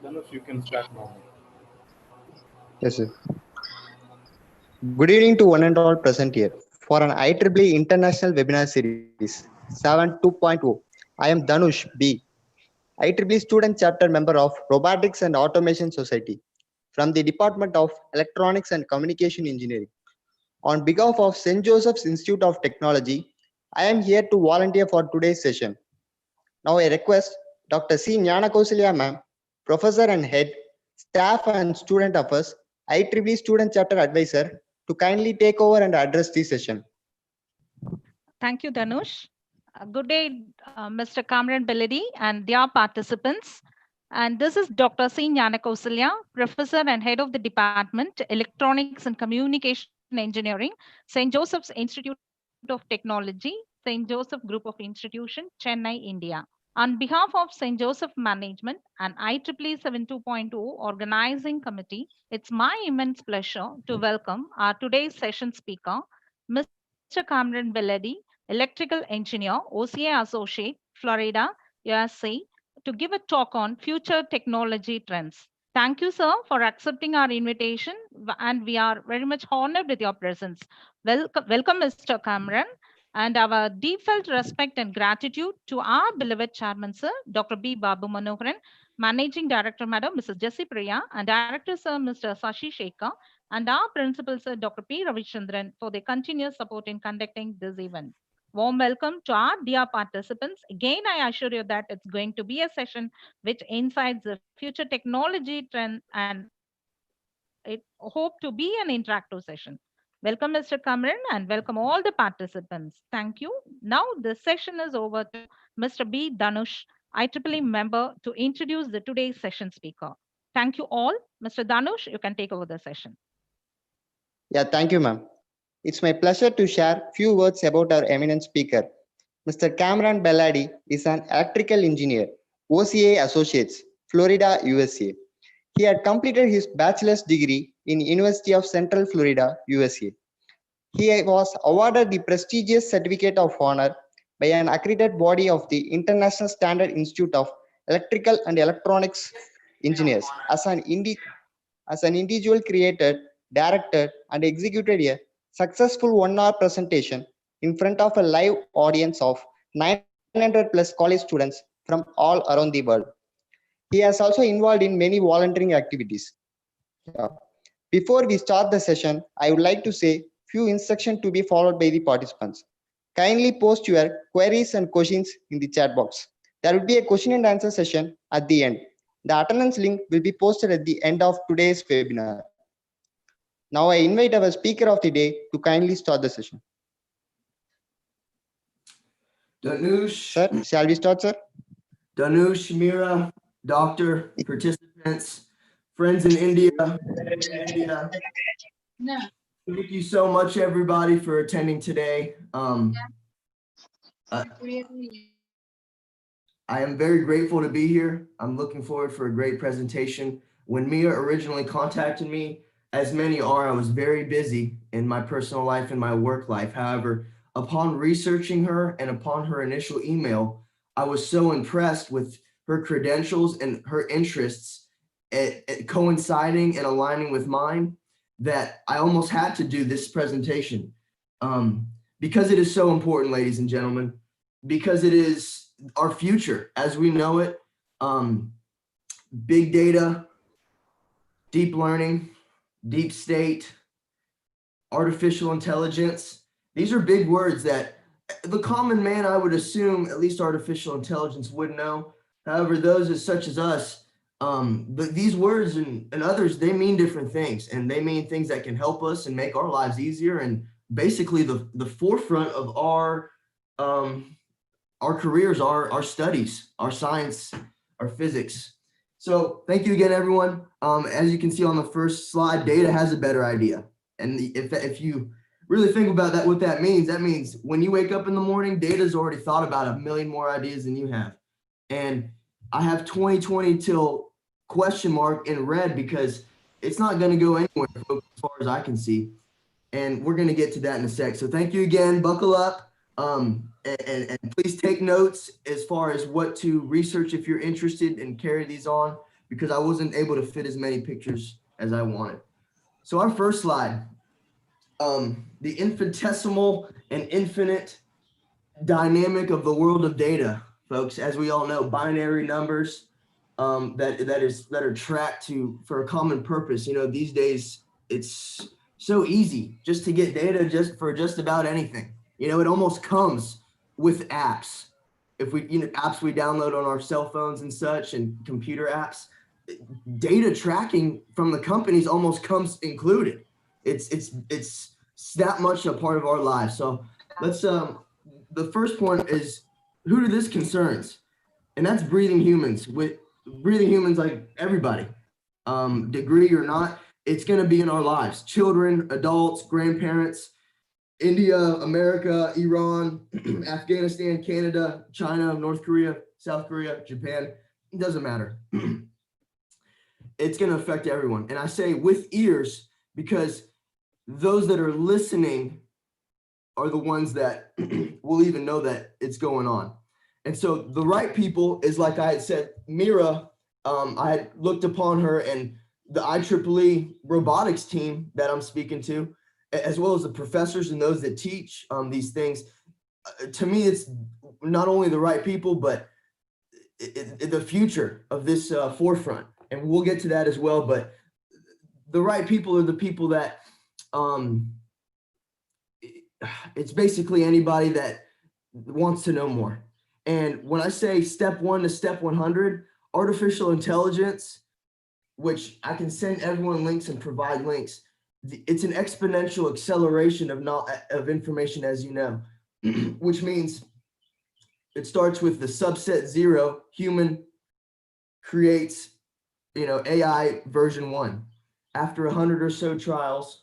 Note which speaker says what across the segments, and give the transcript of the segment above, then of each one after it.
Speaker 1: Dhanush, you can start now.
Speaker 2: Yes, sir. Good evening to one and all present here for an IEEE International Webinar Series 7 2.0. I am Dhanush B, IEEE Student Chapter Member of Robotics and Automation Society from the Department of Electronics and Communication Engineering. On behalf of St. Joseph's Institute of Technology, I am here to volunteer for today's session. Now I request Dr. C. Gnanakausalya ma'am, Professor and Head, Staff and Student Affairs, IEEE Student Chapter Advisor, to kindly take over and address the session.
Speaker 3: Thank you, Dhanush. Good day, Mr. Kamran BELADI and dear participants. And this is Dr. C. Gnanakausalya, Professor and Head of the Department, Electronics and Communication Engineering, St. Joseph's Institute of Technology, St. Joseph Group of Institution, Chennai, India. On behalf of St. Joseph Management and IEEE 7.2.0 Organizing Committee, it's my immense pleasure to welcome our today's session speaker, Mr. Kamran BELADI, Electrical Engineer, OCI Associate, Florida, USA, to give a talk on future technology trends. Thank you, sir, for accepting our invitation, and we are very much honored with your presence. Welcome, Mr. Kamran, and our deepfelt respect and gratitude to our beloved chairman, sir, Dr. B. Babu Manoharan, Managing Director, Madam Mrs. Jessie Priya, and Director, sir, Mr. Sashi Shekhar, and our principal, sir, Dr. P. Ravichandran, for their continuous support in conducting this event. Warm welcome to our dear participants. Again, I assure you that it's going to be a session which incites the future technology trend, and it hope to be an interactive session. Welcome, Mr. Kamran, and welcome all the participants. Thank you. Now the session is over to Mr. B. Dhanush, IEEE member, to introduce the today's session speaker. Thank you all. Mr. Dhanush, you can take over the session.
Speaker 2: Yeah, thank you, ma'am. It's my pleasure to share few words about our eminent speaker. Mr. Kamran BELADI is an electrical engineer, OCI Associates, Florida, USA. He had completed his bachelor's degree in University of Central Florida, USA. He was awarded the prestigious Certificate of Honor by an accredited body of the International Standard Institute of Electrical and Electronics Engineers as an individual created, directed, and executed a successful 1 hour presentation in front of a live audience of 900 plus college students from all around the world. He has also involved in many volunteering activities. Yeah. Before we start the session, I would like to say few instructions to be followed by the participants. Kindly post your queries and questions in the chat box. There will be a question and answer session at the end. The attendance link will be posted at the end of today's webinar. Now I invite our speaker of the day to kindly start the session.
Speaker 4: Dhanush.
Speaker 2: Sir, shall we start, sir?
Speaker 4: Dhanush, Mira, doctor, participants, friends in India. No. Thank you so much, everybody, for attending today. I am very grateful to be here. I'm looking forward for a great presentation. When Mia originally contacted me, as many are, I was very busy in my personal life and my work life. However, upon researching her and upon her initial email, I was so impressed with her credentials and her interests coinciding and aligning with mine that I almost had to do this presentation because it is so important, ladies and gentlemen, because it is our future as we know it. Big data, deep learning, deep state, artificial intelligence. These are big words that the common man, I would assume, at least artificial intelligence would know. However, those as such as us, but these words and others, they mean different things, and they mean things that can help us and make our lives easier, and basically the forefront of our careers, our studies, our science, our physics. So thank you again, everyone. As you can see on the first slide, data has a better idea. And if you really think about that, what that means when you wake up in the morning, data's already thought about a million more ideas than you have. And I have 2020 till question mark in red because it's not going to go anywhere, folks, as far as I can see. And we're going to get to that in a sec. So thank you again. Buckle up. And please take notes as far as what to research if you're interested and carry these on, because I wasn't able to fit as many pictures as I wanted. So our first slide, the infinitesimal and infinite dynamic of the world of data, folks. As we all know, binary numbers that are tracked for a common purpose. You know, these days it's so easy just to get data just about anything. You know, it almost comes with apps. If we, apps we download on our cell phones and such, and computer apps, data tracking from the companies almost comes included. It's that much a part of our lives. So let's, the first point is, who do this concerns? And that's breathing humans. With breathing humans, like everybody, degree or not, it's going to be in our lives. Children, adults, grandparents, India, America, Iran, Afghanistan, Canada, China, North Korea, South Korea, Japan. It doesn't matter. It's going to affect everyone. And I say with ears because those that are listening are the ones that will even know that it's going on. And so the right people is, like I had said, Mira, I had looked upon her and the IEEE robotics team that I'm speaking to, as well as the professors and those that teach these things. To me, it's not only the right people, but the future of this forefront. And we'll get to that as well. But the right people are the people that, it's basically anybody that wants to know more. And when I say step 1 to step 100, artificial intelligence, which I can send everyone links and provide links, it's an exponential acceleration of information, as you know, which means it starts with the subset 0, human creates, AI version 1. After 100 or so trials,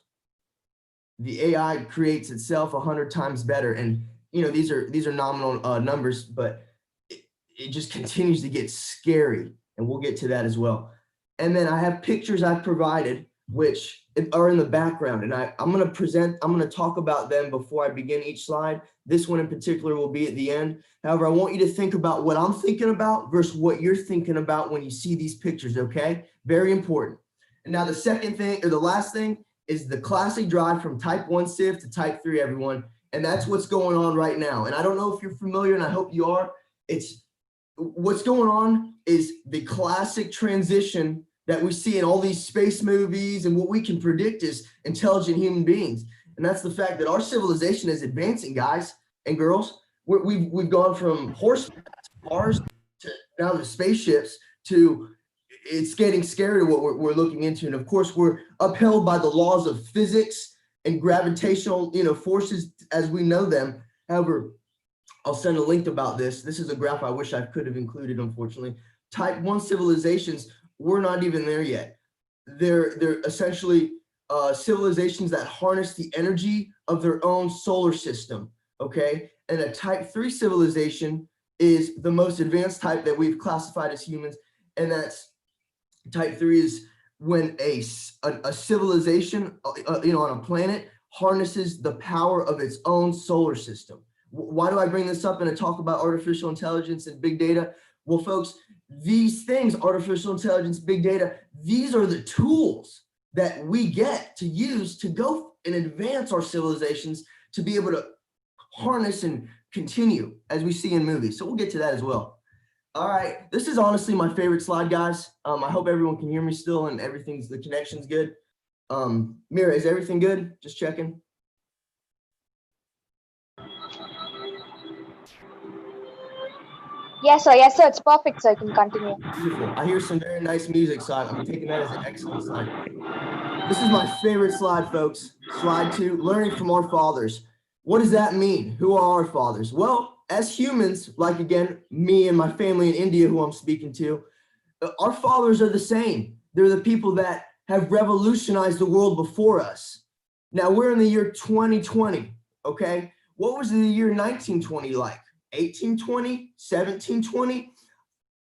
Speaker 4: the AI creates itself 100 times better. And these are nominal numbers, but it just continues to get scary, and we'll get to that as well. And then I have pictures I've provided, which are in the background, and I'm going to talk about them before I begin each slide. This one in particular will be at the end. However, I want you to think about what I'm thinking about versus what you're thinking about when you see these pictures, okay? Very important. And now the second thing, or the last thing, is the classic drive from type 1 sieve to type 3, everyone. And that's what's going on right now. And I don't know if you're familiar, and I hope you are. It's what's going on is the classic transition that we see in all these space movies, and what we can predict is intelligent human beings. And that's the fact that our civilization is advancing, guys and girls. We've gone from horseback to cars to now to spaceships to it's getting scary what we're looking into. And of course, we're upheld by the laws of physics and gravitational, forces as we know them. However, I'll send a link about this. This is a graph I wish I could have included, unfortunately. Type 1 civilizations, we're not even there yet. They're essentially civilizations that harness the energy of their own solar system, okay? And a type 3 civilization is the most advanced type that we've classified as humans, and that's type 3 is when a civilization, on a planet harnesses the power of its own solar system. Why do I bring this up and talk about artificial intelligence and big data? Well, folks, these things, artificial intelligence, big data, these are the tools that we get to use to go and advance our civilizations to be able to harness and continue as we see in movies. So we'll get to that as well. All right, this is honestly my favorite slide, guys. I hope everyone can hear me still and the connection's good. Mira, is everything good? Just checking.
Speaker 5: Yes, sir. Yes, sir. It's perfect, sir. You can continue.
Speaker 4: Beautiful. I hear some very nice music, so I'm taking that as an excellent sign. This is my favorite slide, folks. Slide 2, learning from our fathers. What does that mean? Who are our fathers? Well, as humans, like again, me and my family in India who I'm speaking to, our fathers are the same. They're the people that have revolutionized the world before us. Now we're in the year 2020, okay? What was the year 1920 like? 1820, 1720?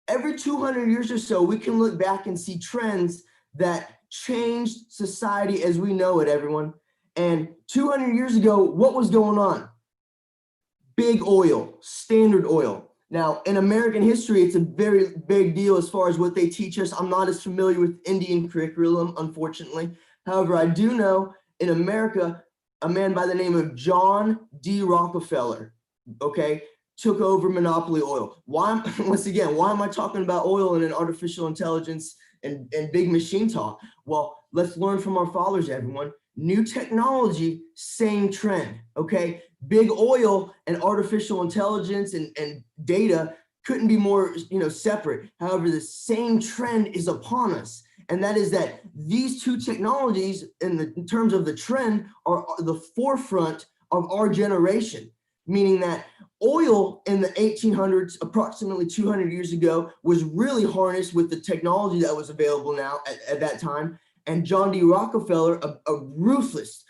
Speaker 4: Every 200 years or so, we can look back and see trends that changed society as we know it, everyone. And 200 years ago, what was going on? Big oil, Standard Oil. Now, in American history, it's a very big deal as far as what they teach us. I'm not as familiar with Indian curriculum, unfortunately. However, I do know in America, a man by the name of John D. Rockefeller, okay, took over monopoly oil. Why, once again, why am I talking about oil and an artificial intelligence and big machine talk? Well, let's learn from our fathers, everyone. New technology, same trend, okay? Big oil and artificial intelligence and data couldn't be more, separate. However, the same trend is upon us. And that is that these two technologies in terms of the trend are the forefront of our generation, meaning that oil in the 1800s, approximately 200 years ago, was really harnessed with the technology that was available now at that time. And John D. Rockefeller, a ruthless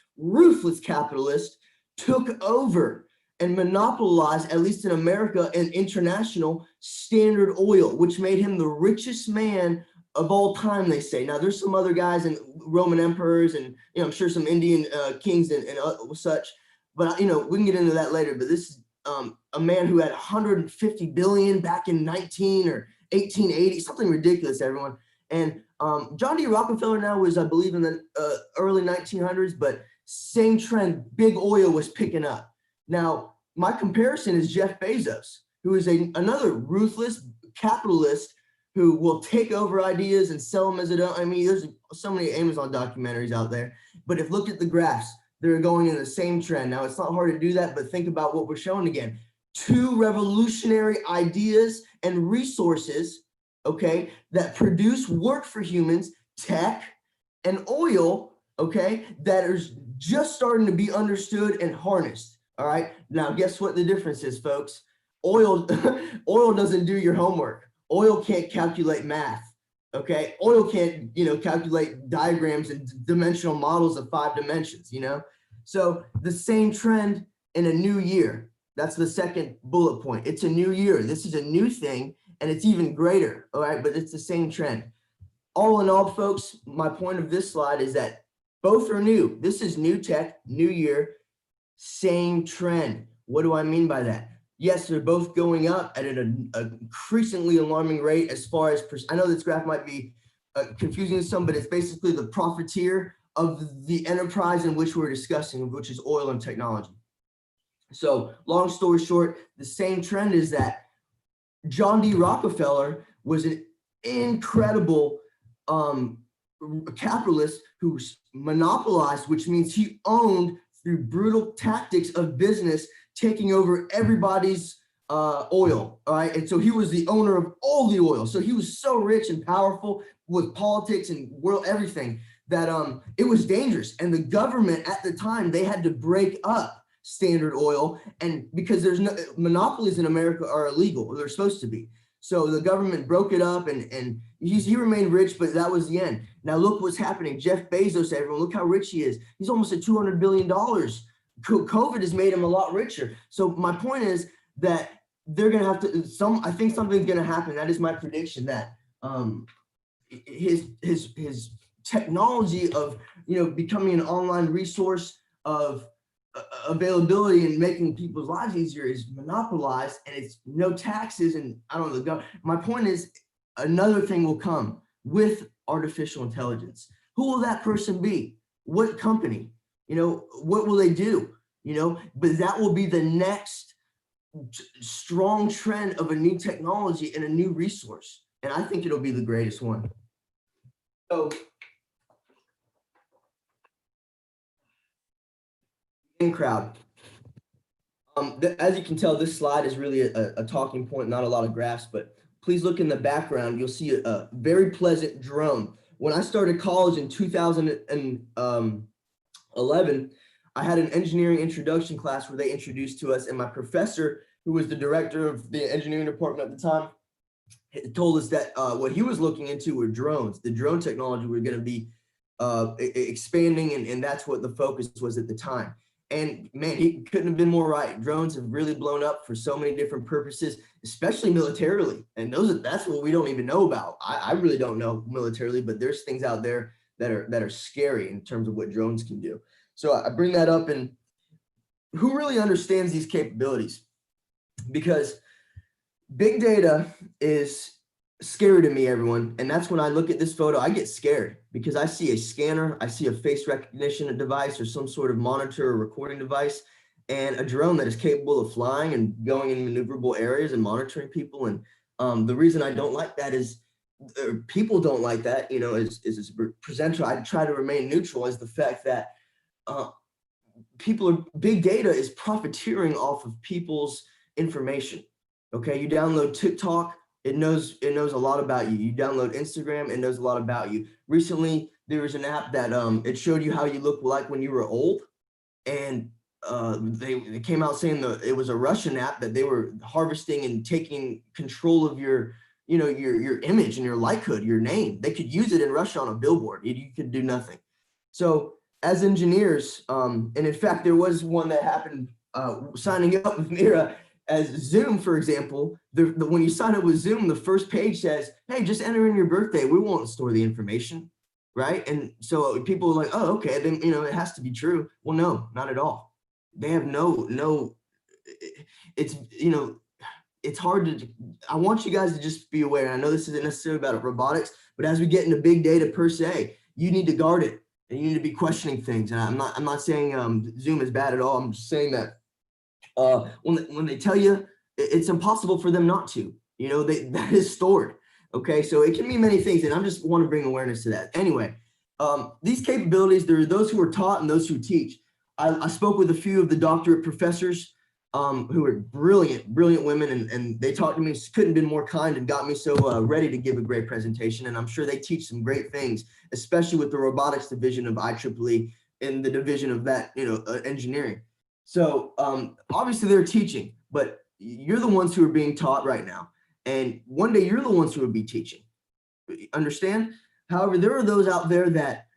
Speaker 4: capitalist, took over and monopolized, at least in America and international, Standard Oil, which made him the richest man of all time, they say. Now, there's some other guys and Roman emperors and, I'm sure some Indian kings and such, but, we can get into that later. But this is a man who had 150 billion back in 1880, something ridiculous, everyone. And John D. Rockefeller now was, I believe, in the early 1900s, but same trend, big oil was picking up. Now, my comparison is Jeff Bezos, who is another ruthless capitalist who will take over ideas and sell them as it. I mean, there's so many Amazon documentaries out there, but if look at the graphs, they're going in the same trend. Now, it's not hard to do that, but think about what we're showing again. Two revolutionary ideas and resources, okay, that produce work for humans, tech and oil, okay, that is just starting to be understood and harnessed. All right. Now, guess what the difference is, folks? Oil, oil doesn't do your homework. Oil can't calculate math. Okay. Oil can't, calculate diagrams and dimensional models of 5 dimensions, So the same trend in a new year. That's the second bullet point. It's a new year. This is a new thing and it's even greater. All right. But it's the same trend. All in all, folks, my point of this slide is that both are new. This is new tech, new year, same trend. What do I mean by that? Yes, they're both going up at an increasingly alarming rate as far as, I know this graph might be confusing to some, but it's basically the profiteer of the enterprise in which we're discussing, which is oil and technology. So long story short, the same trend is that John D. Rockefeller was an incredible capitalist who monopolized, which means he owned through brutal tactics of business, taking over everybody's oil, all right? And so he was the owner of all the oil. So he was so rich and powerful with politics and world everything that it was dangerous. And the government at the time, they had to break up Standard Oil, and because there's no monopolies in America are illegal, or they're supposed to be. So the government broke it up, and he remained rich, but that was the end. Now look what's happening. Jeff Bezos, everyone, look how rich he is. He's almost at $200 billion. COVID has made him a lot richer. So my point is that they're going to have to, I think something's going to happen. That is my prediction, that his technology of, becoming an online resource of availability and making people's lives easier is monopolized, and it's no taxes. And I don't know, my point is another thing will come with artificial intelligence. Who will that person be? What company? What will they do? But that will be the next strong trend of a new technology and a new resource. And I think it'll be the greatest one. So in crowd. As you can tell, this slide is really a talking point, not a lot of graphs, but please look in the background. You'll see a very pleasant drone. When I started college in 2011, I had an engineering introduction class where they introduced to us, and my professor, who was the director of the engineering department at the time, told us that what he was looking into were drones. The drone technology were going to be expanding, and that's what the focus was at the time. And man, he couldn't have been more right. Drones have really blown up for so many different purposes, especially militarily. And that's what we don't even know about. I really don't know militarily, but there's things out there that are scary in terms of what drones can do. So I bring that up, and who really understands these capabilities? Because big data is scary to me, everyone. And that's when I look at this photo, I get scared because I see a scanner, I see a face recognition device or some sort of monitor or recording device, and a drone that is capable of flying and going in maneuverable areas and monitoring people. And the reason I don't like that is, people don't like that, you know, as a presenter, I try to remain neutral, as the fact that big data is profiteering off of people's information. Okay, you download TikTok, it knows a lot about you. You download Instagram, it knows a lot about you. Recently, there was an app that it showed you how you look like when you were old, and they came out saying that it was a Russian app, that they were harvesting and taking control of your, you know, your image and your likehood, your name. They could use it in Russia on a billboard. You could do nothing. So as engineers, and in fact, there was one that happened signing up with Mira as Zoom, for example. When you sign up with Zoom, the first page says, hey, just enter in your birthday. We won't store the information, right? And so people are like, oh, okay, then, you know, it has to be true. Well, no, not at all. They have no, it's, you know, it's hard to, I want you guys to just be aware. And I know this isn't necessarily about robotics, but as we get into big data per se, you need to guard it and you need to be questioning things. And I'm not saying Zoom is bad at all. I'm just saying that when they tell you, it's impossible for them not to, you know, that is stored. Okay, so it can mean many things, and I just want to bring awareness to that. Anyway, these capabilities, there are those who are taught and those who teach. I spoke with a few of the doctorate professors who are brilliant women, and they talked to me, couldn't have been more kind, and got me so ready to give a great presentation. And I'm sure they teach some great things, especially with the robotics division of IEEE and the division of that, you know, engineering. So obviously they're teaching, but you're the ones who are being taught right now. And one day you're the ones who will be teaching. Understand? However, there are those out there that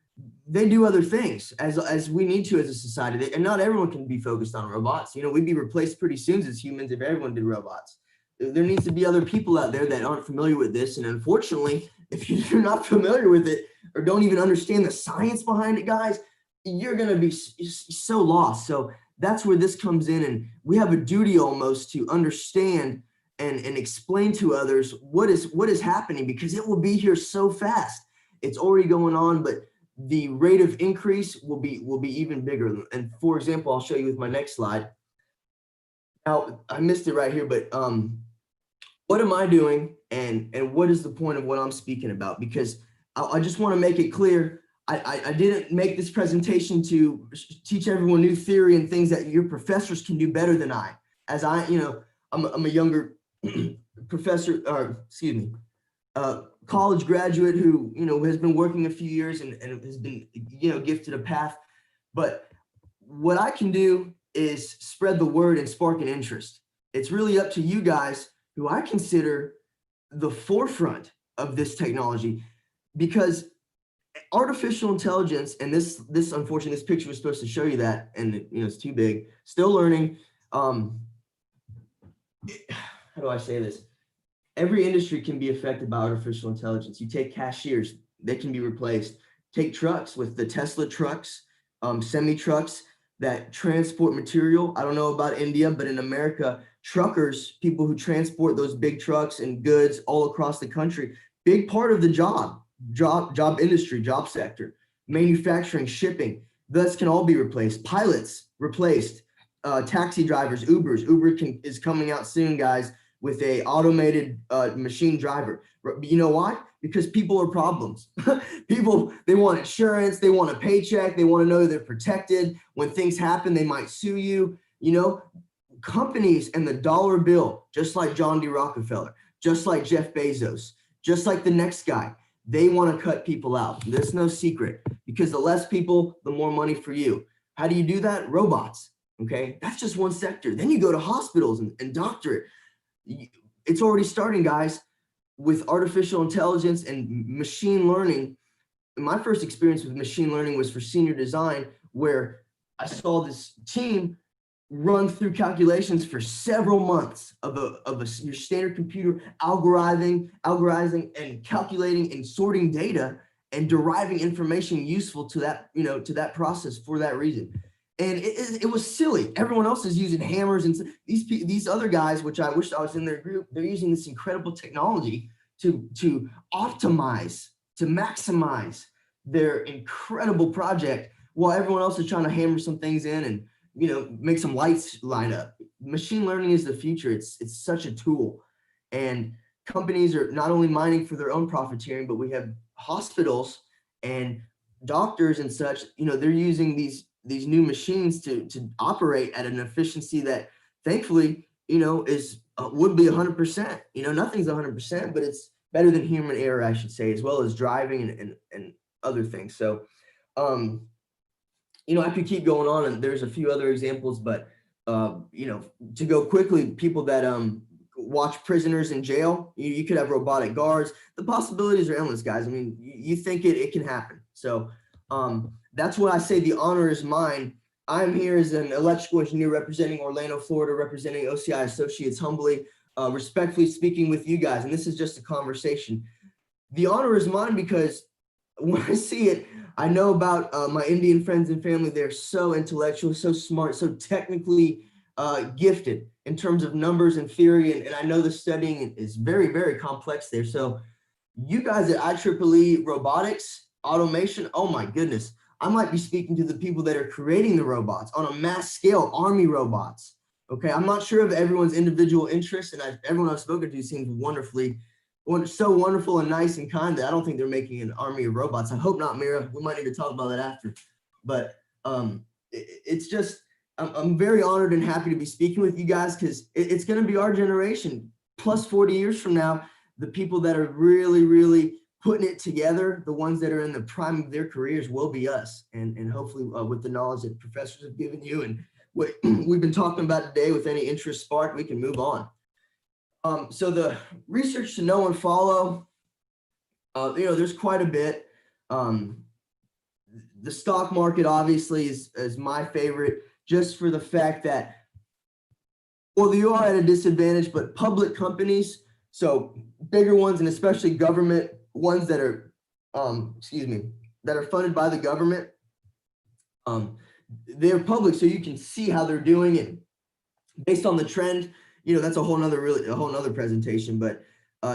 Speaker 4: they do other things as we need to as a society. And not everyone can be focused on robots. You know, we'd be replaced pretty soon as humans if everyone did robots. There needs to be other people out there that aren't familiar with this. And unfortunately, if you're not familiar with it or don't even understand the science behind it, guys, you're going to be so lost. So that's where this comes in. And we have a duty almost to understand and explain to others what is happening, because it will be here so fast. It's already going on, but the rate of increase will be even bigger. And for example, I'll show you with my next slide. Now, I missed it right here, but what am I doing, and what is the point of what I'm speaking about? Because I just want to make it clear, I didn't make this presentation to teach everyone new theory and things that your professors can do better than I. As you know, I'm a younger professor, or excuse me, college graduate who, you know, has been working a few years and has been, you know, gifted a path. But what I can do is spread the word and spark an interest. It's really up to you guys, who I consider the forefront of this technology, because artificial intelligence, and this unfortunately, this picture was supposed to show you that, and you know, it's too big, still learning. How do I say this? Every industry can be affected by artificial intelligence. You take cashiers, they can be replaced. Take trucks with the Tesla trucks, semi trucks that transport material. I don't know about India, but in America, truckers, people who transport those big trucks and goods all across the country, big part of the job industry, job sector, manufacturing, shipping, thus can all be replaced. Pilots replaced, taxi drivers, Uber is coming out soon, guys, with a automated machine driver. You know why? Because people are problems. People, they want insurance, they want a paycheck, they want to know they're protected. When things happen, they might sue you. You know, companies and the dollar bill, just like John D. Rockefeller, just like Jeff Bezos, just like the next guy, they want to cut people out. There's no secret, because the less people, the more money for you. How do you do that? Robots. Okay, that's just one sector. Then you go to hospitals and doctorate. It's already starting, guys, with artificial intelligence and machine learning. my first experience with machine learning was for senior design, where I saw this team run through calculations for several months of your standard computer algorithming and calculating and sorting data and deriving information useful to that, to that process for that reason. And it was silly. Everyone else is using hammers, and these other guys, which I wish I was in their group, they're using this incredible technology to optimize, to maximize their incredible project, while everyone else is trying to hammer some things in and make some lights line up. Machine learning is the future. It's such a tool, and companies are not only mining for their own profiteering, but we have hospitals and doctors and such. They're using these new machines to operate at an efficiency that, thankfully, is would be 100%. Nothing's 100%, but it's better than human error, I should say, as well as driving and other things. So, I could keep going on, and there's a few other examples, but to go quickly, people that watch prisoners in jail, you could have robotic guards. The possibilities are endless, guys. I mean, you think it can happen. So that's why I say the honor is mine. I'm here as an electrical engineer representing Orlando, Florida, representing OCI Associates, humbly, respectfully speaking with you guys. And this is just a conversation. The honor is mine because when I see it, I know about my Indian friends and family. They're so intellectual, so smart, so technically gifted in terms of numbers and theory. And I know the studying is very, very complex there. So you guys at IEEE robotics, automation, oh my goodness. I might be speaking to the people that are creating the robots on a mass scale, Army robots. Okay, I'm not sure of everyone's individual interests, and everyone I've spoken to seems so wonderful and nice and kind that I don't think they're making an army of robots. I hope not, Mira. We might need to talk about that after. But it's just, I'm very honored and happy to be speaking with you guys, because it's going to be our generation, plus 40 years from now, the people that are really, really putting it together, the ones that are in the prime of their careers, will be us. And hopefully with the knowledge that professors have given you and what we've been talking about today, with any interest sparked, we can move on. So the research to know and follow, there's quite a bit. The stock market obviously is my favorite, just for the fact that, well, you are at a disadvantage, but public companies, so bigger ones, and especially government ones that are, that are funded by the government, they're public, so you can see how they're doing it based on the trend. That's a whole nother presentation, but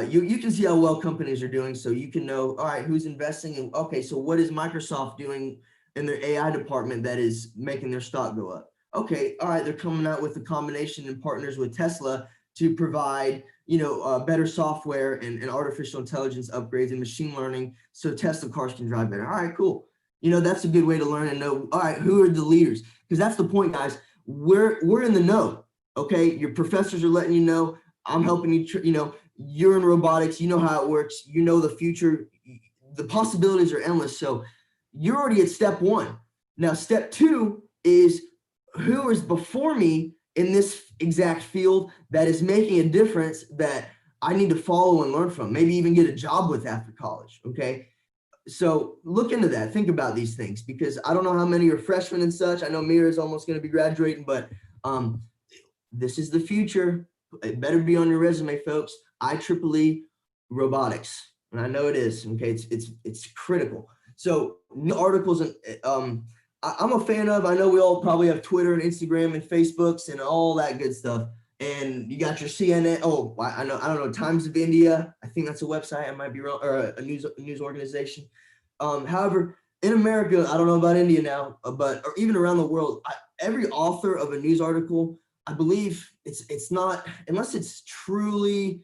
Speaker 4: you can see how well companies are doing, so you can know, all right, who's investing, and okay, so what is Microsoft doing in their AI department that is making their stock go up? Okay, all right, they're coming out with a combination and partners with Tesla to provide, better software and artificial intelligence upgrades and machine learning, so Tesla cars can drive better. All right, cool. That's a good way to learn and know, all right, who are the leaders? Because that's the point, guys. We're in the know. Okay, your professors are letting you know. I'm helping you. You're in robotics. You know how it works. You know the future. The possibilities are endless. So you're already at step one. Now, step two is who is before me in this exact field that is making a difference that I need to follow and learn from. Maybe even get a job with after college. Okay. So look into that. Think about these things, because I don't know how many are freshmen and such. I know Mira is almost going to be graduating, but this is the future. It better be on your resume, folks. IEEE robotics, and I know it is. Okay, it's critical. So new articles, and I'm a fan of. I know we all probably have Twitter and Instagram and Facebooks and all that good stuff. And you got your CNN. Oh, I don't know. Times of India. I think that's a website. I might be wrong, or a news organization. However, in America, I don't know about India now, but or even around the world, every author of a news article, I believe it's not, unless it's truly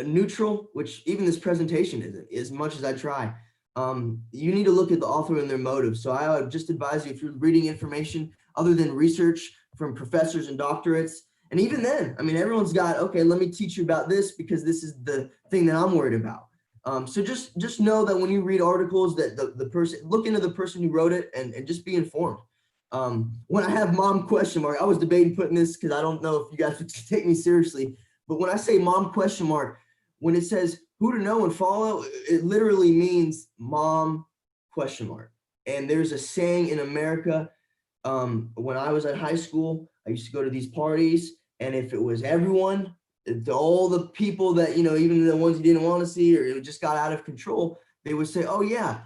Speaker 4: neutral, which even this presentation isn't, as much as I try. You need to look at the author and their motive. So I would just advise you, if you're reading information other than research from professors and doctorates, and even then, I mean, everyone's got, okay, let me teach you about this because this is the thing that I'm worried about. So just know that when you read articles, that the person, look into the person who wrote it and just be informed. When I have mom question mark, I was debating putting this because I don't know if you guys would take me seriously, but when I say mom question mark, when it says who to know and follow, it literally means mom question mark. And there's a saying in America, when I was at high school, I used to go to these parties, and if it was everyone, all the people that, you know, even the ones you didn't want to see, or it just got out of control, they would say, oh yeah,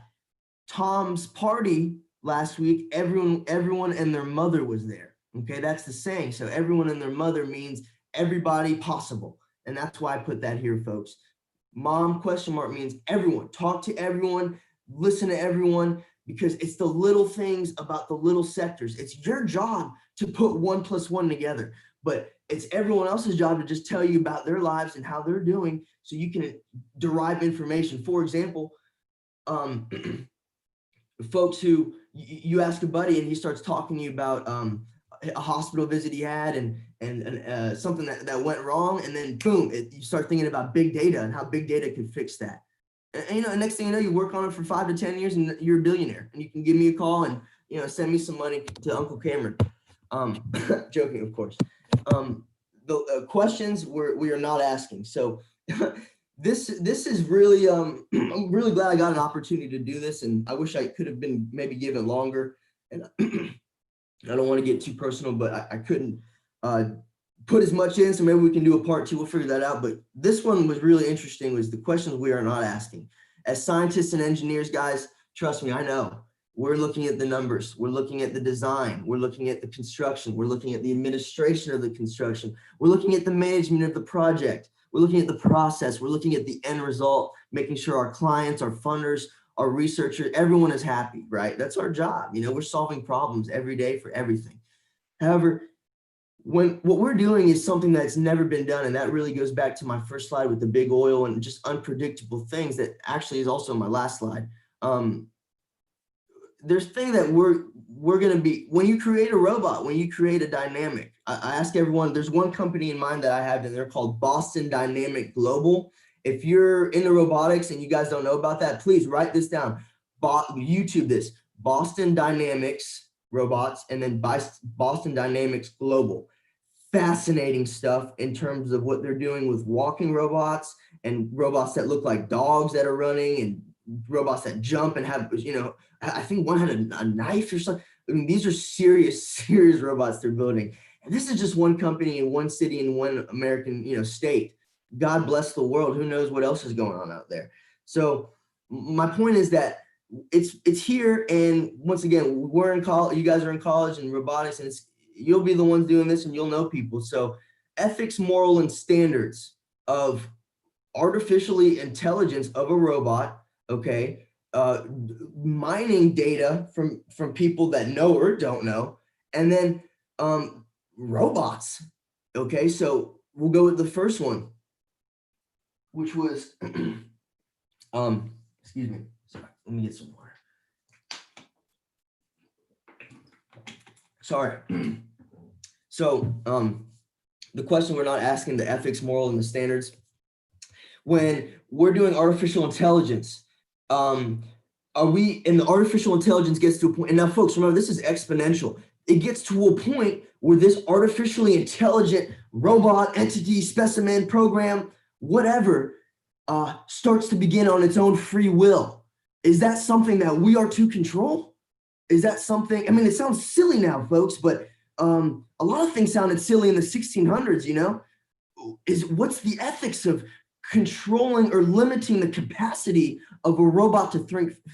Speaker 4: Tom's party last week, everyone and their mother was there. Okay, that's the saying. So everyone and their mother means everybody possible. And that's why I put that here, folks. Mom question mark means everyone. Talk to everyone, listen to everyone, because it's the little things about the little sectors. It's your job to put 1 + 1 together, but it's everyone else's job to just tell you about their lives and how they're doing so you can derive information. For example, folks who you ask a buddy and he starts talking to you about a hospital visit he had and something that went wrong, and then boom, you start thinking about big data and how big data could fix that. And you know, next thing you know, you work on it for 5 to 10 years and you're a billionaire, and you can give me a call and, you know, send me some money to Uncle Cameron. Joking, of course. The questions we are not asking. So this is really, I'm really glad I got an opportunity to do this, and I wish I could have been maybe given longer. And I don't want to get too personal, but I couldn't put as much in, so maybe we can do a part 2. We'll figure that out. But this one was really interesting, was the questions we are not asking. As scientists and engineers, guys, trust me, I know. We're looking at the numbers. We're looking at the design. We're looking at the construction. We're looking at the administration of the construction. We're looking at the management of the project. We're looking at the process. We're looking at the end result, making sure our clients, our funders, our researchers, everyone is happy, right? That's our job. You know, we're solving problems every day for everything. However, what we're doing is something that's never been done, and that really goes back to my first slide with the big oil and just unpredictable things that actually is also my last slide. There's things that we're going to be, when you create a robot, when you create a dynamic, I ask everyone, there's one company in mind that I have, and they're called Boston Dynamic Global. If you're into robotics and you guys don't know about that, please write this down. YouTube this, Boston Dynamics Robots, and then Boston Dynamics Global. Fascinating stuff in terms of what they're doing with walking robots and robots that look like dogs that are running, and robots that jump and have, you know, I think one had a knife or something. I mean, these are serious robots they're building. And this is just one company in one city in one American, you know, state. God bless the world. Who knows what else is going on out there? So my point is that it's here. And once again, we're in college. You guys are in college and robotics, and you'll be the ones doing this, and you'll know people. So ethics, moral, and standards of artificially intelligence of a robot. Okay. Mining data from people that know or don't know, and then robots. Okay, so we'll go with the first one, which was excuse me, sorry, let me get some water. Sorry. So the question we're not asking, the ethics, moral, and the standards. When we're doing artificial intelligence, are we, and the artificial intelligence gets to a point, and now folks, remember, this is exponential. It gets to a point where this artificially intelligent robot, entity, specimen, program, whatever, starts to begin on its own free will. Is that something that we are to control? Is that something, I mean, it sounds silly now, folks, but a lot of things sounded silly in the 1600s, you know? What's the ethics of controlling or limiting the capacity of a robot to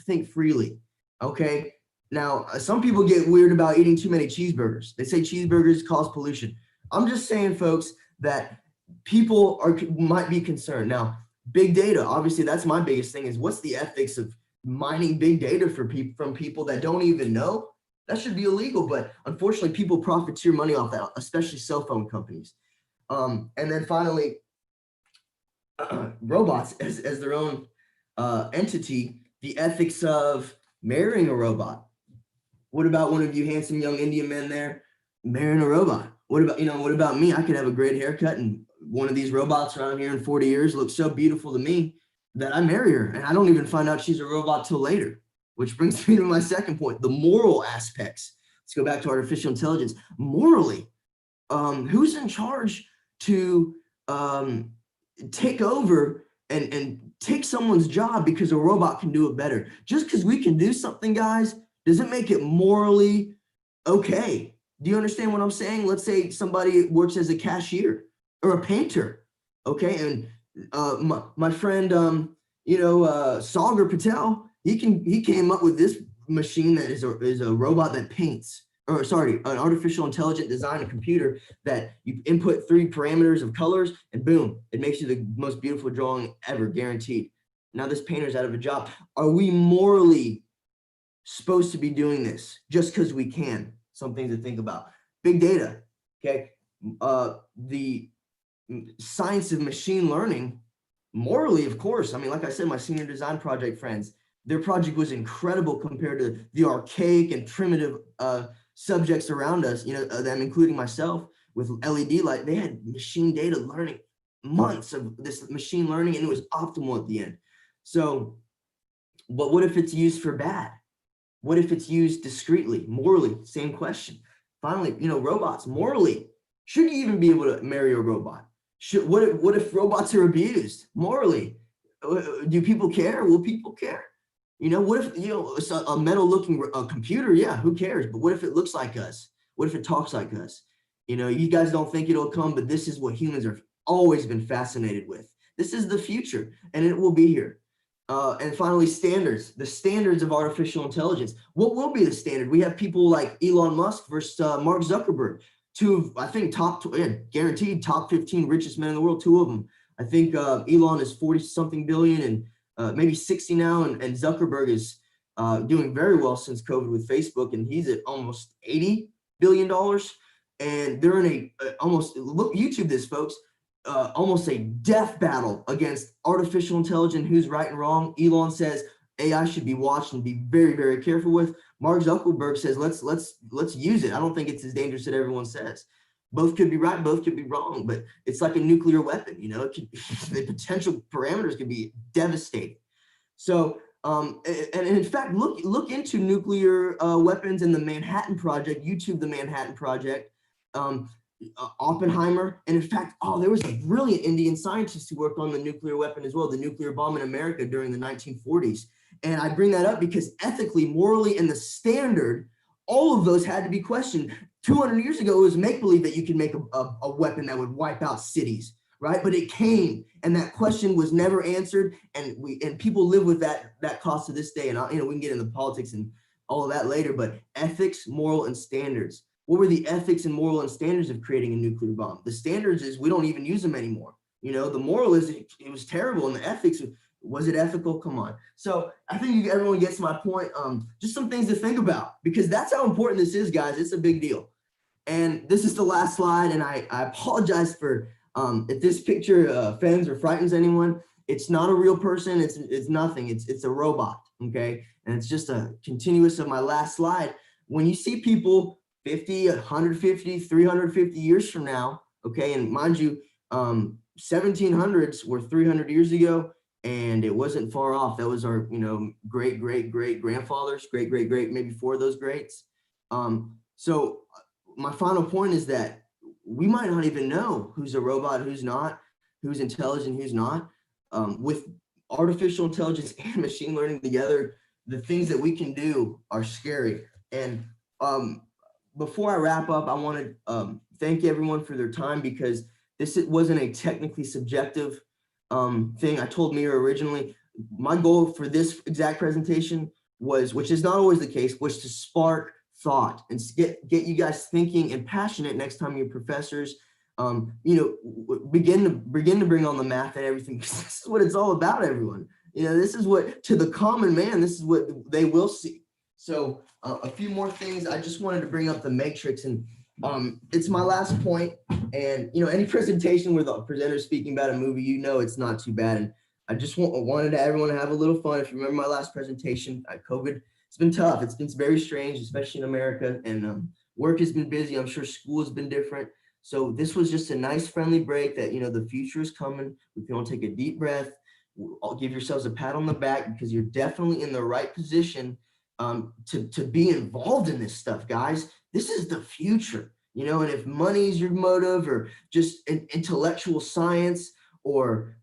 Speaker 4: think freely? Okay, now some people get weird about eating too many cheeseburgers. They say cheeseburgers cause pollution. I'm just saying, folks, that people might be concerned. Now, big data, obviously that's my biggest thing, is what's the ethics of mining big data from people that don't even know? That should be illegal, but unfortunately people profiteer money off that, especially cell phone companies. And then finally, robots as their own entity, the ethics of marrying a robot. What about one of you handsome young Indian men there marrying a robot? What about, what about me? I could have a great haircut, and one of these robots around here in 40 years looks so beautiful to me that I marry her, and I don't even find out she's a robot till later, which brings me to my second point, the moral aspects. Let's go back to artificial intelligence. Morally, who's in charge to take over and take someone's job because a robot can do it better. Just because we can do something, guys, doesn't make it morally okay. Do you understand what I'm saying? Let's say somebody works as a cashier or a painter, okay? And my friend, Sagar Patel, he came up with this machine that is a robot that paints, or sorry, an artificial intelligent design, a computer that you input 3 parameters of colors and boom, it makes you the most beautiful drawing ever, guaranteed. Now this painter's out of a job. Are we morally supposed to be doing this just because we can? Something to think about. Big data, okay? The science of machine learning, morally, of course. I mean, like I said, my senior design project friends, their project was incredible compared to the archaic and primitive subjects around us, them including myself with LED light. They had machine data learning, months of this machine learning, and it was optimal at the end. So, but what if it's used for bad? What if it's used discreetly, morally? Same question. Finally, robots, morally, should you even be able to marry a robot? What if robots are abused morally? Do people care? Will people care? What if, it's a metal looking computer? Yeah, who cares? But what if it looks like us? What if it talks like us? You guys don't think it'll come, but this is what humans have always been fascinated with. This is the future, and it will be here. And finally, standards, the standards of artificial intelligence. What will be the standard? We have people like Elon Musk versus Mark Zuckerberg, 2 of, I think, guaranteed top 15 richest men in the world, 2 of them. I think Elon is 40-something billion and maybe 60 now, and Zuckerberg is doing very well since COVID with Facebook, and he's at almost $80 billion. And they're in look, YouTube this, folks, almost a death battle against artificial intelligence, who's right and wrong. Elon says AI should be watched and be very, very careful with. Mark Zuckerberg says, let's use it. I don't think it's as dangerous as everyone says. Both could be right, both could be wrong, but it's like a nuclear weapon, the potential parameters could be devastating. So, and in fact, look into nuclear weapons and the Manhattan Project, YouTube the Manhattan Project, Oppenheimer, and in fact, there was a brilliant Indian scientist who worked on the nuclear weapon as well, the nuclear bomb in America during the 1940s. And I bring that up because ethically, morally, and the standard, all of those had to be questioned. 200 years ago, it was make-believe that you could make a weapon that would wipe out cities, right? But it came, and that question was never answered, and people live with that cost to this day. And we can get into politics and all of that later, but ethics, moral, and standards. What were the ethics and moral and standards of creating a nuclear bomb? The standards is we don't even use them anymore. The moral is it was terrible, and the ethics, was it ethical? Come on. So I think everyone gets my point. Just some things to think about, because that's how important this is, guys. It's a big deal. And this is the last slide, and I apologize for if this picture offends or frightens anyone. It's not a real person. It's nothing. It's a robot, okay? And it's just a continuous of my last slide. When you see people 50, 150, 350 years from now, okay, and mind you, 1700s were 300 years ago, and it wasn't far off. That was our, great grandfathers, great, maybe 4 of those greats. So my final point is that we might not even know who's a robot, who's not, who's intelligent, who's not. With artificial intelligence and machine learning together, the things that we can do are scary. And before I wrap up, I want to thank everyone for their time, because this wasn't a technically subjective thing. I told Mira originally, my goal for this exact presentation was, which is not always the case, was to spark thought and get you guys thinking and passionate next time your professors, begin to bring on the math and everything. This is what it's all about, everyone. This is what, to the common man, this is what they will see. So a few more things. I just wanted to bring up the matrix, and it's my last point. And any presentation where the presenter's speaking about a movie, it's not too bad. And I just wanted everyone to have a little fun. If you remember my last presentation, COVID, it's been tough. It's been very strange, especially in America. And work has been busy. I'm sure school has been different. So this was just a nice, friendly break that, the future is coming. We can all take a deep breath. I'll give yourselves a pat on the back, because you're definitely in the right position to be involved in this stuff, guys. This is the future, and if money is your motive, or just intellectual science, or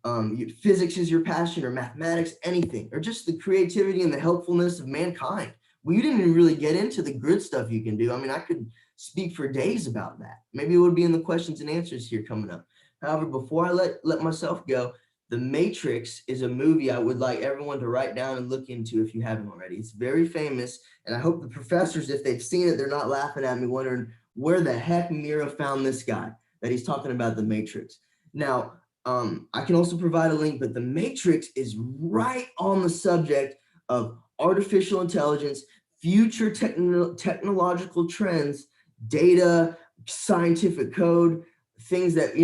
Speaker 4: physics is your passion, or mathematics, anything, or just the creativity and the helpfulness of mankind. We didn't even really get into the good stuff you can do. I mean, I could speak for days about that. Maybe it would be in the questions and answers here coming up. However, before I let myself go, The Matrix is a movie I would like everyone to write down and look into if you haven't already. It's very famous, and I hope the professors, if they've seen it, they're not laughing at me wondering where the heck Mira found this guy that he's talking about The Matrix. Now, I can also provide a link, but The Matrix is right on the subject of artificial intelligence, future technological trends, data, scientific code, things that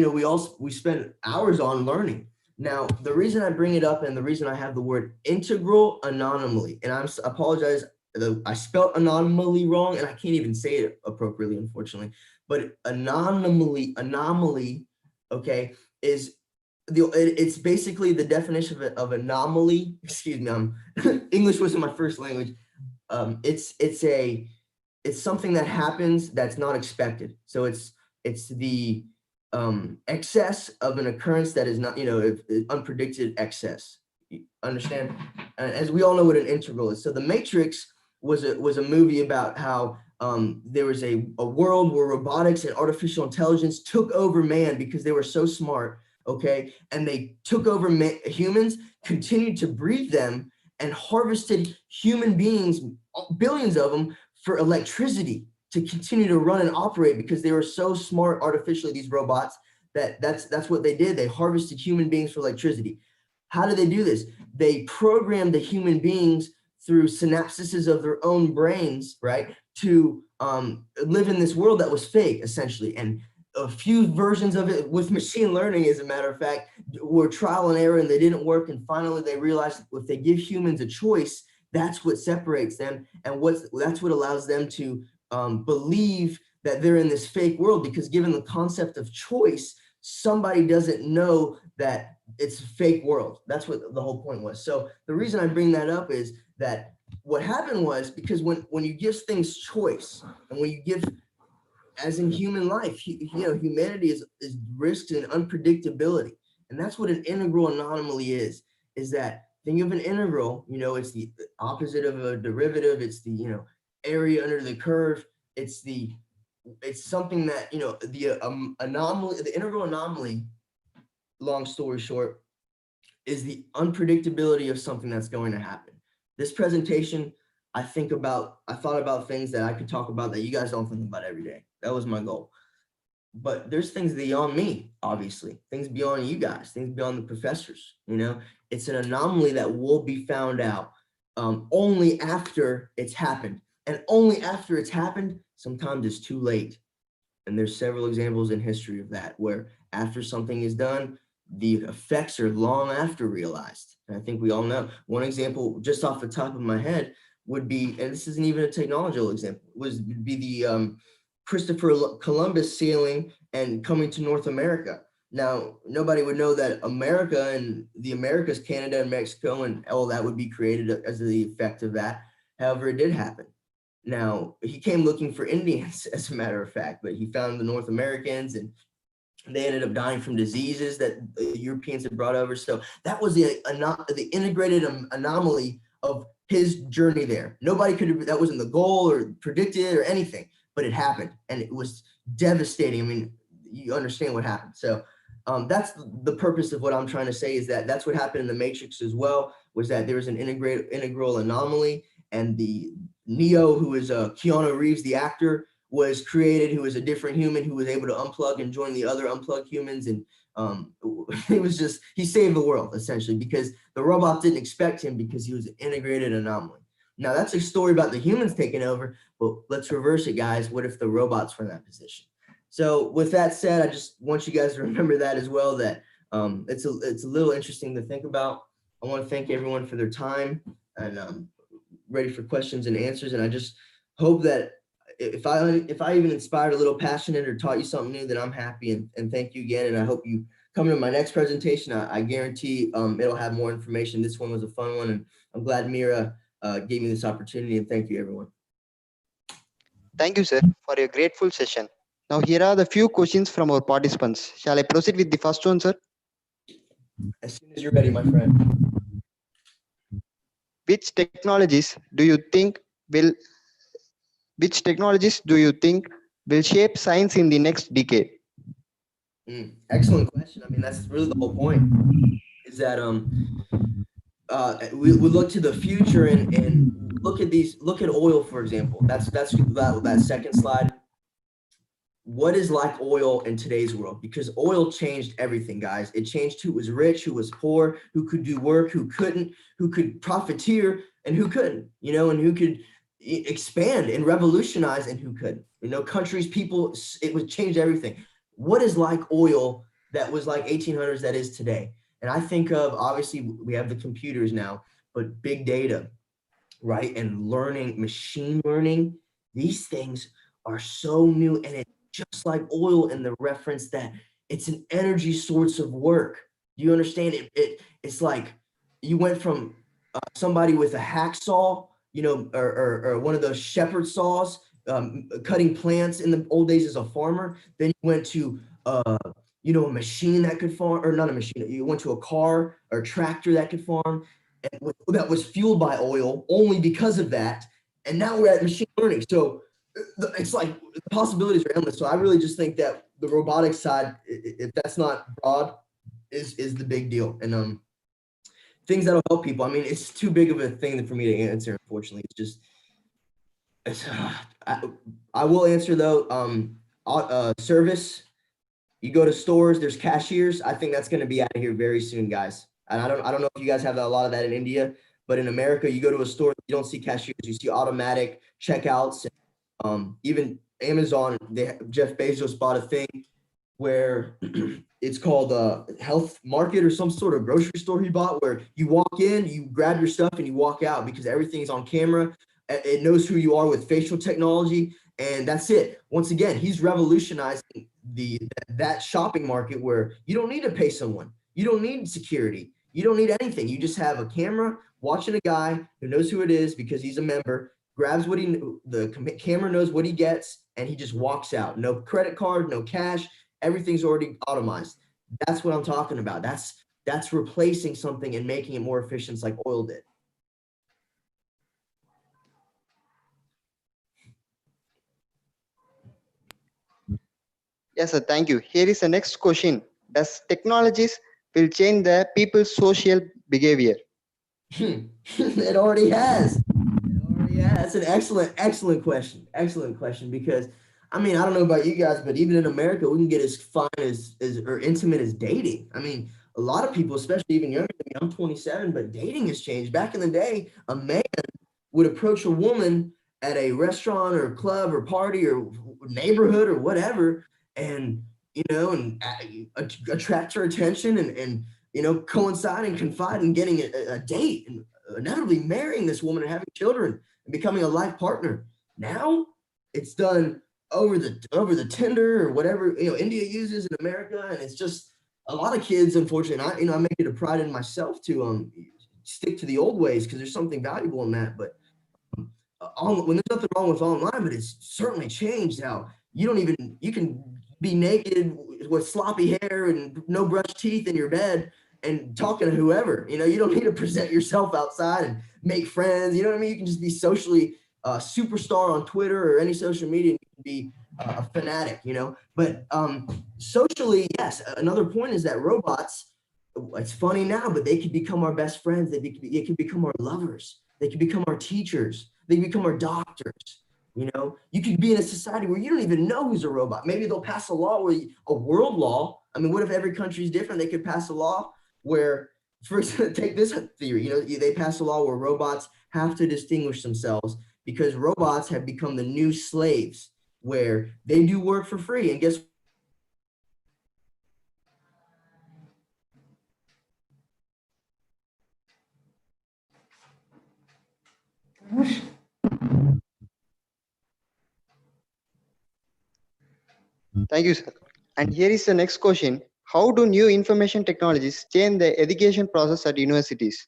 Speaker 4: we spend hours on learning. Now, the reason I bring it up and the reason I have the word integral anomaly, and I apologize, I spelled anomaly wrong and I can't even say it appropriately, unfortunately, but anomaly, okay, is it's basically the definition of anomaly. Excuse me, English wasn't my first language. It's something that happens that's not expected. So it's the excess of an occurrence that is not, unpredicted excess. You understand? And as we all know what an integral is. So The Matrix was a movie about how there was a world where robotics and artificial intelligence took over man because they were so smart. Okay, and they took over humans, continued to breed them, and harvested human beings, billions of them, for electricity to continue to run and operate because they were so smart artificially, these robots, that's what they did. They harvested human beings for electricity. How did they do this? They programmed the human beings through synapses of their own brains, right, to live in this world that was fake, essentially. And a few versions of it with machine learning, as a matter of fact, were trial and error, and they didn't work. And finally, they realized if they give humans a choice, that's what separates them, and that's what allows them to believe that they're in this fake world. Because given the concept of choice, somebody doesn't know that it's a fake world. That's what the whole point was. So the reason I bring that up is that what happened was because when you give things choice, and when you give, as in human life, humanity is risked in unpredictability. And that's what an integral anomaly is that think of an integral, it's the opposite of a derivative. It's the, area under the curve. It's something that, the anomaly, the integral anomaly, long story short, is the unpredictability of something that's going to happen. This presentation, I thought about things that I could talk about that you guys don't think about every day. That was my goal. But there's things beyond me, obviously, things beyond you guys, things beyond the professors. It's an anomaly that will be found out only after it's happened. And only after it's happened, sometimes it's too late. And there's several examples in history of that, where after something is done, the effects are long after realized. And I think we all know. One example, just off the top of my head, would be, and this isn't even a technological example, would be the Christopher Columbus sailing and coming to North America. Now, nobody would know that America and the Americas, Canada and Mexico, and all that would be created as the effect of that. However, it did happen. Now, he came looking for Indians, as a matter of fact, but he found the North Americans, and they ended up dying from diseases that the Europeans had brought over. So that was the integrated anomaly of his journey there. Nobody could have, that wasn't the goal or predicted or anything, but it happened, and it was devastating. I mean, you understand what happened. So that's the purpose of what I'm trying to say, is that that's what happened in The Matrix as well, was that there was an integral anomaly, and the Neo, who is Keanu Reeves, the actor, was created, who was a different human who was able to unplug and join the other unplugged humans. And he saved the world, essentially, because the robots didn't expect him, because he was an integrated anomaly. Now, that's a story about the humans taking over, but let's reverse it, guys. What if the robots were in that position? So with that said, I just want you guys to remember that as well, that it's a little interesting to think about. I want to thank everyone for their time, and ready for questions and answers. And I just hope that if I even inspired a little passionate or taught you something new, then I'm happy, and thank you again. And I hope you come to my next presentation. I guarantee it'll have more information. This one was a fun one, and I'm glad Mira gave me this opportunity, and thank you, everyone.
Speaker 2: Thank you, sir, for your grateful session. Now, here are the few questions from our participants. Shall I proceed with the first one, sir?
Speaker 4: As soon as you're ready, my friend.
Speaker 2: Which technologies do you think will which technologies do you think will shape science in the next decade?
Speaker 4: Excellent question. I mean, that's really the whole point. Is that we look to the future and look at oil, for example. That's that second slide. What is like oil in today's world? Because oil changed everything, guys. It changed who was rich, who was poor, who could do work, who couldn't, who could profiteer, and who couldn't, and who could expand and revolutionize and who couldn't. Countries, people, it would change everything. What is like oil that was like 1800s that is today? And I think of, obviously, we have the computers now, but big data, right? And learning, machine learning, these things are so new, and it's just like oil in the reference that it's an energy source of work. Do you understand? It's like you went from somebody with a hacksaw, or one of those shepherd saws, cutting plants in the old days as a farmer. Then you went to a machine that could farm, or not a machine. You went to a car or tractor that could farm, and that was fueled by oil only because of that. And now we're at machine learning. So it's like the possibilities are endless. So I really just think that the robotics side, if that's not broad, is the big deal. And things that'll help people. I mean, it's too big of a thing for me to answer, unfortunately. I will answer though. Service. You go to stores, there's cashiers. I think that's going to be out of here very soon, guys. And I don't know if you guys have a lot of that in India, but in America, you go to a store, you don't see cashiers, you see automatic checkouts. Even Amazon, Jeff Bezos bought a thing where it's called a health market or some sort of grocery store he bought, where you walk in, you grab your stuff and you walk out because everything's on camera. It knows who you are with facial technology. And that's it. Once again, he's revolutionizing that shopping market where you don't need to pay someone. You don't need security. You don't need anything. You just have a camera watching a guy who knows who it is because he's a member, grabs the camera knows what he gets, and he just walks out. No credit card, no cash. Everything's already automized. That's what I'm talking about. That's replacing something and making it more efficient like oil did.
Speaker 2: Yes, sir. Thank you. Here is the next question. Does technologies will change the people's social behavior?
Speaker 4: It already has. That's an excellent question. Excellent question, because I mean, I don't know about you guys, but even in America, we can get as fun as or intimate as dating. I mean, a lot of people, especially even younger than me, I'm 27, but dating has changed. Back in the day, a man would approach a woman at a restaurant or club or party or neighborhood or whatever, and attract her attention and coincide and confide and getting a date and inevitably marrying this woman and having children and becoming a life partner. Now it's done over the Tinder or whatever India uses in America, and it's just a lot of kids, unfortunately. And I make it a pride in myself to stick to the old ways because there's something valuable in that. But when there's nothing wrong with online, but it's certainly changed how you can be naked with sloppy hair and no brushed teeth in your bed and talking to whoever. You don't need to present yourself outside and make friends. You know what I mean? You can just be socially a superstar on Twitter or any social media. And you can be a fanatic, But socially, yes. Another point is that robots, it's funny now, but they could become our best friends. They could become our lovers. They could become our teachers. They become our doctors. You could be in a society where you don't even know who's a robot. Maybe they'll pass a law a world law. I mean, what if every country is different? They could pass a law where, first, take this theory, they pass a law where robots have to distinguish themselves because robots have become the new slaves where they do work for free. And guess
Speaker 2: Thank you, sir. And here is the next question. How do new information technologies change the education process at universities?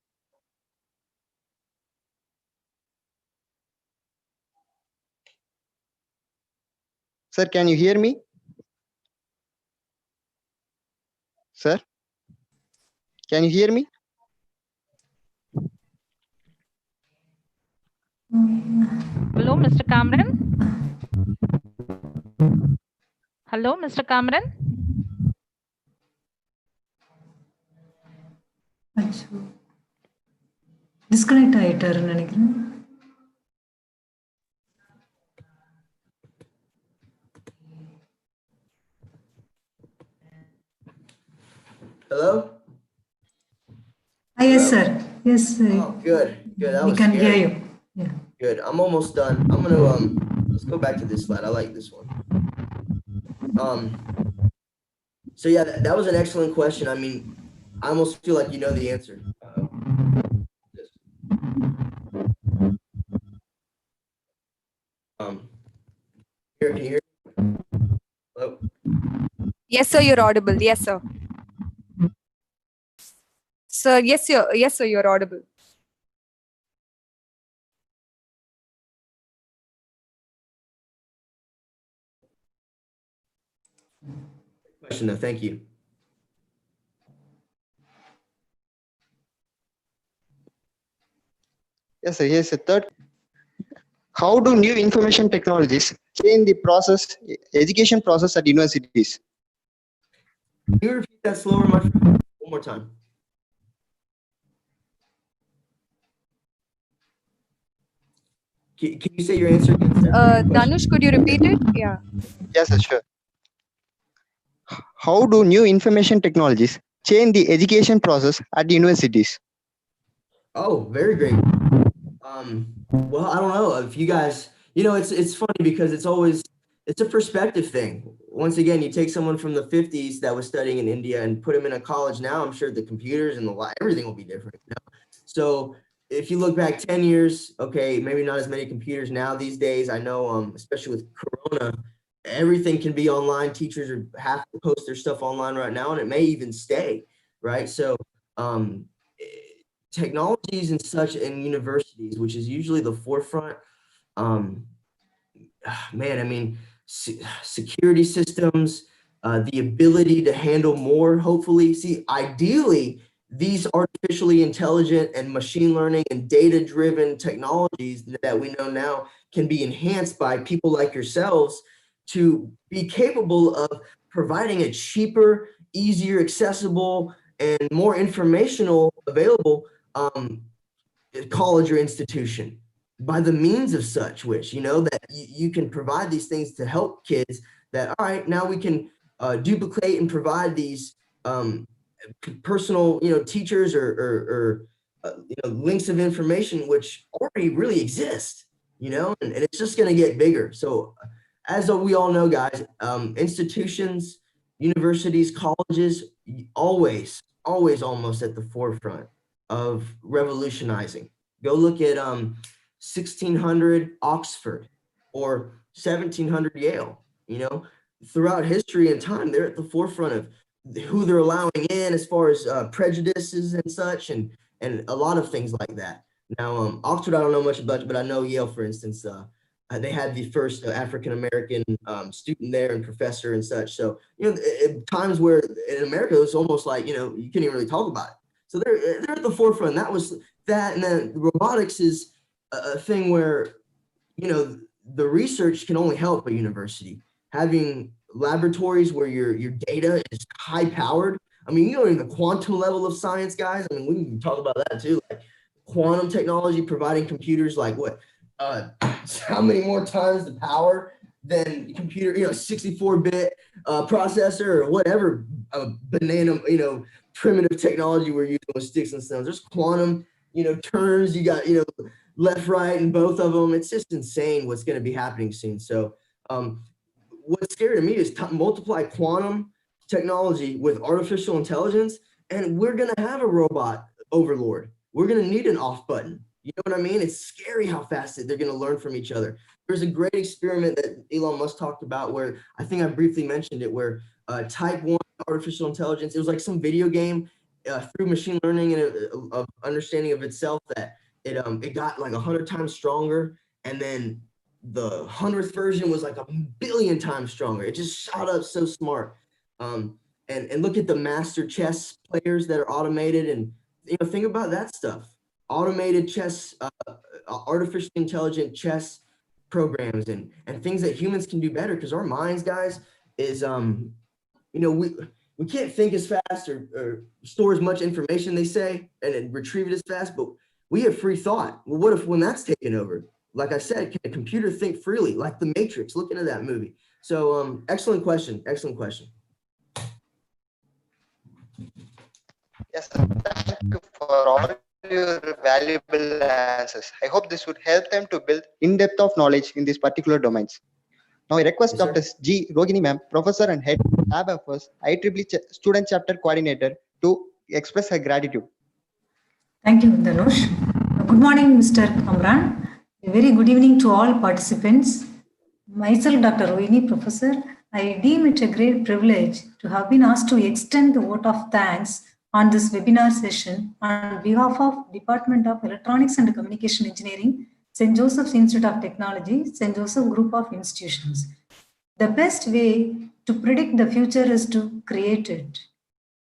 Speaker 2: Sir, can you hear me? Sir? Can you hear me?
Speaker 3: Hello, Mr. Kamran. Hello, Mr. Kamran.
Speaker 6: Disconnect ஆயிட்டாருன்னு நினைக்கிறேன்.
Speaker 4: Hello?
Speaker 6: Yes, sir. Yes, sir.
Speaker 4: Oh, good. That
Speaker 6: We
Speaker 4: was
Speaker 6: can hear
Speaker 4: scary.
Speaker 6: you. Yeah.
Speaker 4: Good. I'm almost done. I'm gonna let's go back to this slide. I like this one. So yeah, that was an excellent question. I mean, I almost feel like you know the answer. Here, can you hear me? Hello?
Speaker 5: Yes, sir, you're audible. Yes, sir. Sir, yes, sir, you're audible.
Speaker 4: Question though, thank you.
Speaker 2: Yes, sir. Here's a third. How do new information technologies change the process, education process at universities?
Speaker 4: Can you repeat that slower, my friend? One more time. Can you say your answer again, sir?
Speaker 5: Danush, could you repeat it? Yeah.
Speaker 2: Yes, sir, sure. How do new information technologies change the education process at universities?
Speaker 4: Oh, very great. Well, I don't know if you guys, it's funny because it's a perspective thing. Once again, you take someone from the 50s that was studying in India and put them in a college now, I'm sure the computers and everything will be different. So if you look back 10 years, okay, maybe not as many computers now these days. I know, especially with Corona, everything can be online. Teachers have to post their stuff online right now, and it may even stay, right? So technologies and such in universities, which is usually the forefront, man, I mean, security systems, the ability to handle more, hopefully. See, ideally, these artificially intelligent and machine learning and data-driven technologies that we know now can be enhanced by people like yourselves to be capable of providing a cheaper, easier, accessible, and more informational available college or institution by the means of such which, that you can provide these things to help kids that, all right, now we can duplicate and provide these personal, teachers or links of information which already really exist, and it's just going to get bigger. So as we all know, guys, institutions, universities, colleges, always almost at the forefront of revolutionizing. Go look at 1600 Oxford or 1700 Yale. Throughout history and time, they're at the forefront of who they're allowing in as far as prejudices and such, and a lot of things like that. Now, Oxford, I don't know much about, but I know Yale, for instance, they had the first African-American student there and professor and such. So, times where in America, it was almost like, you couldn't even really talk about it. So they're at the forefront. That was that. And then robotics is a thing where, the research can only help a university. Having laboratories where your data is high powered. I mean, in the quantum level of science, guys. I mean, we can talk about that too. Like quantum technology providing computers like what? How many more times the power than computer, 64-bit processor or whatever banana, primitive technology we're using with sticks and stones. There's quantum, turns, you got, left, right, and both of them. It's just insane what's going to be happening soon. So what's scary to me is multiply quantum technology with artificial intelligence, and we're going to have a robot overlord. We're going to need an off button. You know what I mean? It's scary how fast they're going to learn from each other. There's a great experiment that Elon Musk talked about where I think I briefly mentioned it, where type 1 artificial intelligence, it was like some video game through machine learning and of understanding of itself that it got like 100 times stronger. And then the 100th version was like 1 billion times stronger. It just shot up so smart. and look at the master chess players that are automated, and think about that stuff. Automated chess, artificially intelligent chess programs, and things that humans can do better, because our minds, guys, is we can't think as fast or store as much information, they say, and retrieve it as fast, but we have free thought. Well, what if when that's taken over? Like I said, can a computer think freely, like the Matrix? Look into that movie. So excellent question. Excellent question.
Speaker 2: Yes, sir. Thank you for all your valuable answers. I hope this would help them to build in-depth of knowledge in these particular domains. Now I request
Speaker 4: Yes, sir.
Speaker 2: Dr. G. Rogini ma'am, Professor and Head SAVANT IEEE Student Chapter Coordinator, to express her gratitude.
Speaker 6: Thank you, Dhanush. Good morning, Mr. Kamran. A very good evening to all participants. Myself, Dr. Rohini, Professor. I deem it a great privilege to have been asked to extend the vote of thanks on this webinar session on behalf of Department of Electronics and Communication Engineering, St. Joseph's Institute of Technology, St. Joseph Group of Institutions. The best way to predict the future is to create it.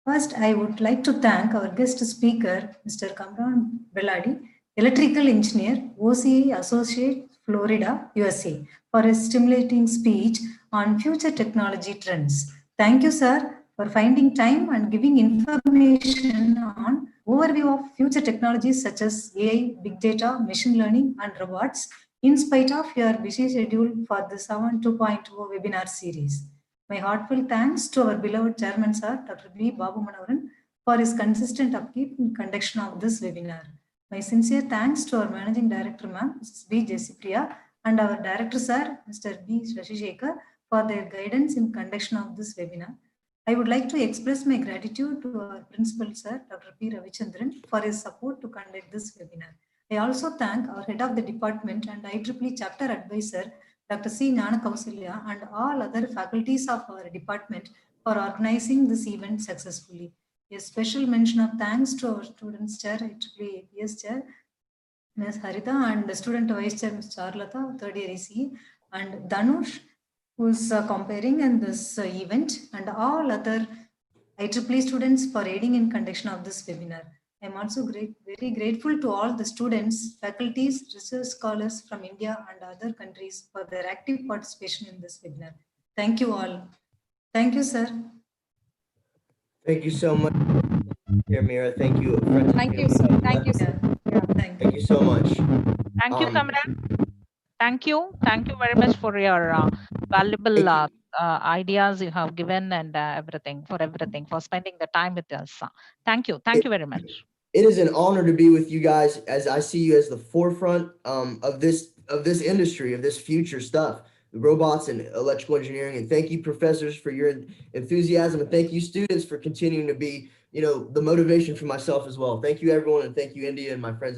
Speaker 6: First, I would like to thank our guest speaker, Mr. Kamran Beladi, Electrical Engineer, OCI Associate, Florida, USA, for his stimulating speech on future technology trends. Thank you, sir, for finding time and giving information on overview of future technologies such as AI, big data, machine learning, and robots, in spite of your busy schedule for the SAVANT 2.0 webinar series. My heartfelt thanks to our beloved Chairman, Sir, Dr. B. Babu Manoharan, for his consistent upkeep in conduction of this webinar. My sincere thanks to our Managing Director, Ma'am, Mrs. B. Jessipriya, and our Director, Sir, Mr. B. Shashishekar, for their guidance in conduction of this webinar. I would like to express my gratitude to our Principal, Sir, Dr. P. Ravichandran, for his support to conduct this webinar. I also thank our Head of the Department and IEEE Chapter Advisor, Dr. C. Gnana Kausalya, and all other faculties of our department for organizing this event successfully. A special mention of thanks to our students chair, IEEE APS chair, Ms. Harita, and the student vice chair, Ms. Charlata, third year ECE, and Dhanush, who is comparing in this event, and all other IEEE students for aiding in conduction of this webinar. I am also very grateful to all the students, faculties, research scholars from India and other countries for their active participation in this webinar. Thank you all. Thank you, sir.
Speaker 4: Thank you so much, Mira. Thank you.
Speaker 5: Thank you, sir. Thank you, sir.
Speaker 6: Yeah,
Speaker 4: Thank you so much.
Speaker 3: Thank you, Kamran. Thank you. Thank you very much for your valuable ideas you have given and everything, for spending the time with us. Thank you. Thank you very much.
Speaker 4: It is an honor to be with you guys, as I see you as the forefront of this industry, of this future stuff, the robots and electrical engineering. And thank you, professors, for your enthusiasm, and thank you, students, for continuing to be, the motivation for myself as well. Thank you, everyone, and thank you, India, and my friends.